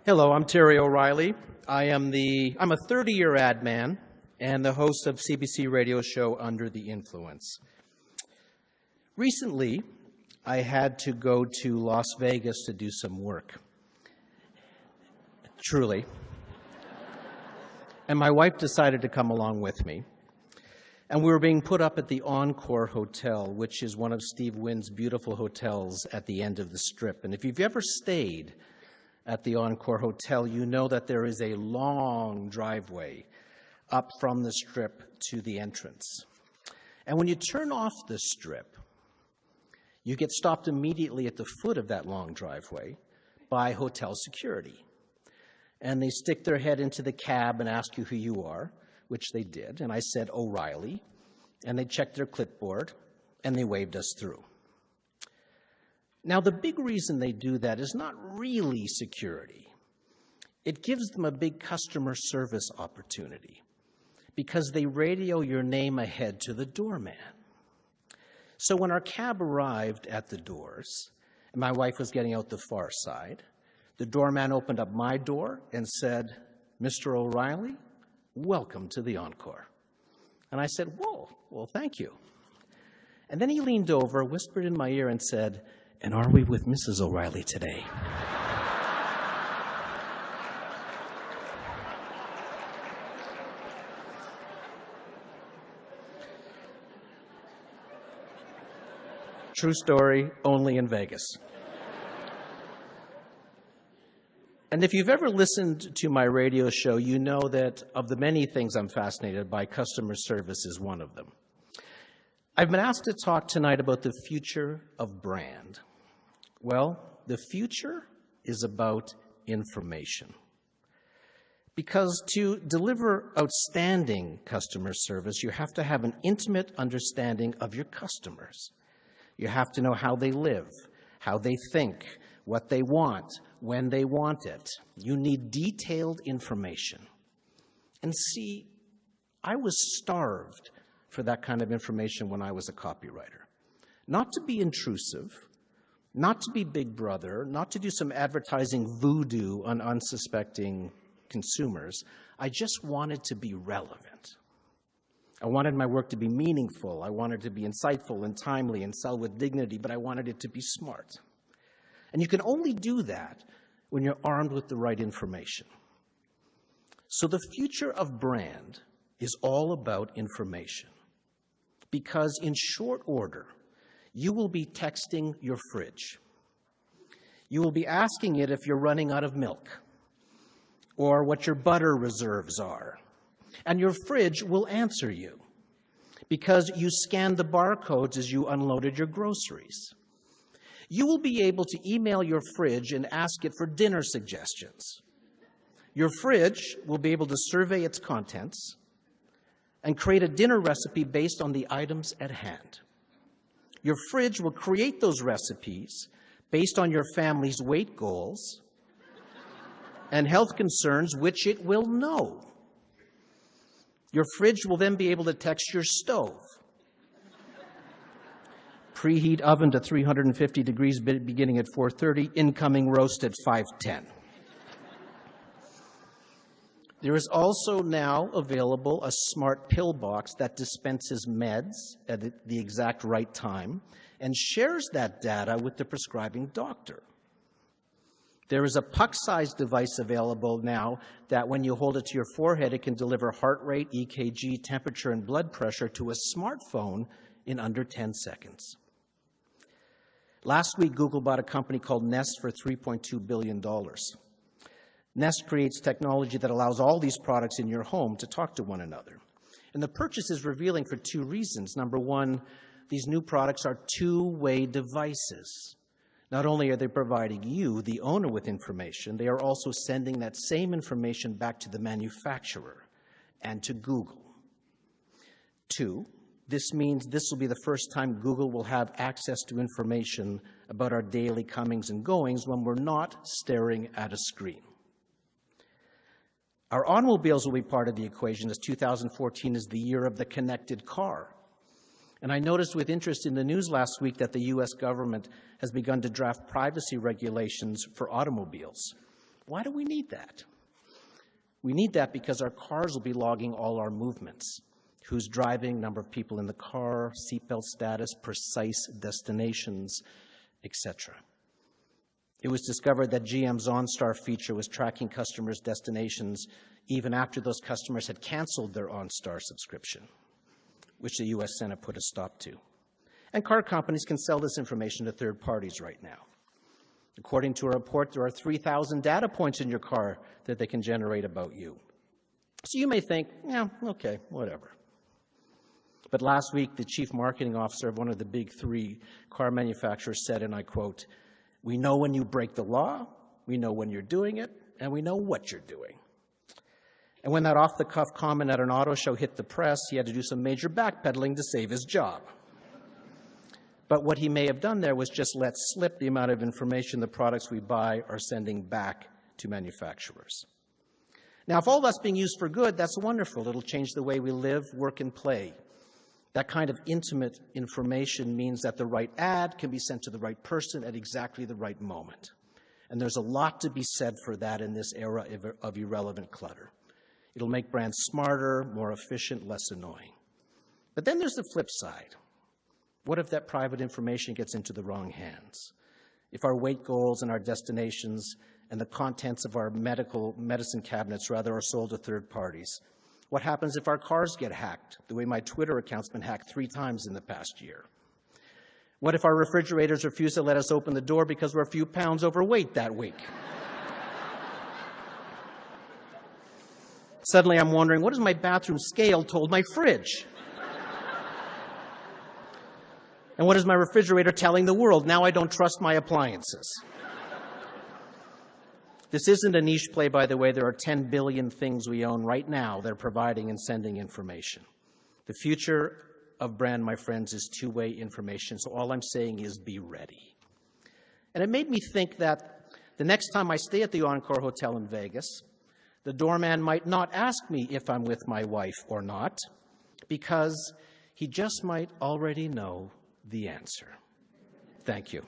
Hello, I'm Terry O'Reilly. I'm a 30-year ad man and the host of CBC radio show Under the Influence. Recently, I had to go to Las Vegas to do some work. Truly. And my wife decided to come along with me. And we were being put up at the Encore Hotel, which is one of Steve Wynn's beautiful hotels at the end of the Strip. And if you've ever stayed at the Encore Hotel, you know that there is a long driveway up from the Strip to the entrance. And when you turn off the Strip, you get stopped immediately at the foot of that long driveway by hotel security. And they stick their head into the cab and ask you who you are, which they did. And I said, O'Reilly. And they checked their clipboard, and they waved us through. Now, the big reason they do that is not really security. It gives them a big customer service opportunity because they radio your name ahead to the doorman. So when our cab arrived at the doors, and my wife was getting out the far side, the doorman opened up my door and said, Mr. O'Reilly, welcome to the Encore. And I said, whoa, well, thank you. And then he leaned over, whispered in my ear, and said, and are we with Mrs. O'Reilly today? True story, only in Vegas. And if you've ever listened to my radio show, you know that of the many things I'm fascinated by, customer service is one of them. I've been asked to talk tonight about the future of brand. Well, the future is about information. Because to deliver outstanding customer service, you have to have an intimate understanding of your customers. You have to know how they live, how they think, what they want, when they want it. You need detailed information. And see, I was starved for that kind of information when I was a copywriter. Not to be intrusive, not to be Big Brother, not to do some advertising voodoo on unsuspecting consumers. I just wanted to be relevant. I wanted my work to be meaningful. I wanted it to be insightful and timely and sell with dignity, but I wanted it to be smart. And you can only do that when you're armed with the right information. So the future of brand is all about information. Because in short order, you will be texting your fridge. You will be asking it if you're running out of milk or what your butter reserves are. And your fridge will answer you because you scanned the barcodes as you unloaded your groceries. You will be able to email your fridge and ask it for dinner suggestions. Your fridge will be able to survey its contents and create a dinner recipe based on the items at hand. Your fridge will create those recipes based on your family's weight goals and health concerns, which it will know. Your fridge will then be able to text your stove. Preheat oven to 350 degrees beginning at 4:30, incoming roast at 5:10. There is also now available a smart pill box that dispenses meds at the exact right time and shares that data with the prescribing doctor. There is a puck-sized device available now that when you hold it to your forehead, it can deliver heart rate, EKG, temperature, and blood pressure to a smartphone in under 10 seconds. Last week, Google bought a company called Nest for $3.2 billion. Nest creates technology that allows all these products in your home to talk to one another. And the purchase is revealing for two reasons. Number one, these new products are two-way devices. Not only are they providing you, the owner, with information, they are also sending that same information back to the manufacturer and to Google. Two, this means this will be the first time Google will have access to information about our daily comings and goings when we're not staring at a screen. Our automobiles will be part of the equation, as 2014 is the year of the connected car. And I noticed with interest in the news last week that the U.S. government has begun to draft privacy regulations for automobiles. Why do we need that? We need that because our cars will be logging all our movements: who's driving, number of people in the car, seatbelt status, precise destinations, etc. It was discovered that GM's OnStar feature was tracking customers' destinations even after those customers had canceled their OnStar subscription, which the U.S. Senate put a stop to. And car companies can sell this information to third parties right now. According to a report, there are 3,000 data points in your car that they can generate about you. So you may think, yeah, okay, whatever. But last week, the chief marketing officer of one of the big three car manufacturers said, and I quote, "We know when you break the law, we know when you're doing it, and we know what you're doing." And when that off-the-cuff comment at an auto show hit the press, he had to do some major backpedaling to save his job. But what he may have done there was just let slip the amount of information the products we buy are sending back to manufacturers. Now, if all that's being used for good, that's wonderful. It'll change the way we live, work, and play. That kind of intimate information means that the right ad can be sent to the right person at exactly the right moment. And there's a lot to be said for that in this era of irrelevant clutter. It'll make brands smarter, more efficient, less annoying. But then there's the flip side. What if that private information gets into the wrong hands? If our weight goals and our destinations and the contents of our medicine cabinets, rather, are sold to third parties? What happens if our cars get hacked, the way my Twitter account's been hacked 3 times in the past year? What if our refrigerators refuse to let us open the door because we're a few pounds overweight that week? Suddenly I'm wondering, what has my bathroom scale told my fridge? And what is my refrigerator telling the world? Now I don't trust my appliances. This isn't a niche play, by the way. There are 10 billion things we own right now that are providing and sending information. The future of brand, my friends, is two-way information, so all I'm saying is be ready. And it made me think that the next time I stay at the Encore Hotel in Vegas, the doorman might not ask me if I'm with my wife or not, because he just might already know the answer. Thank you.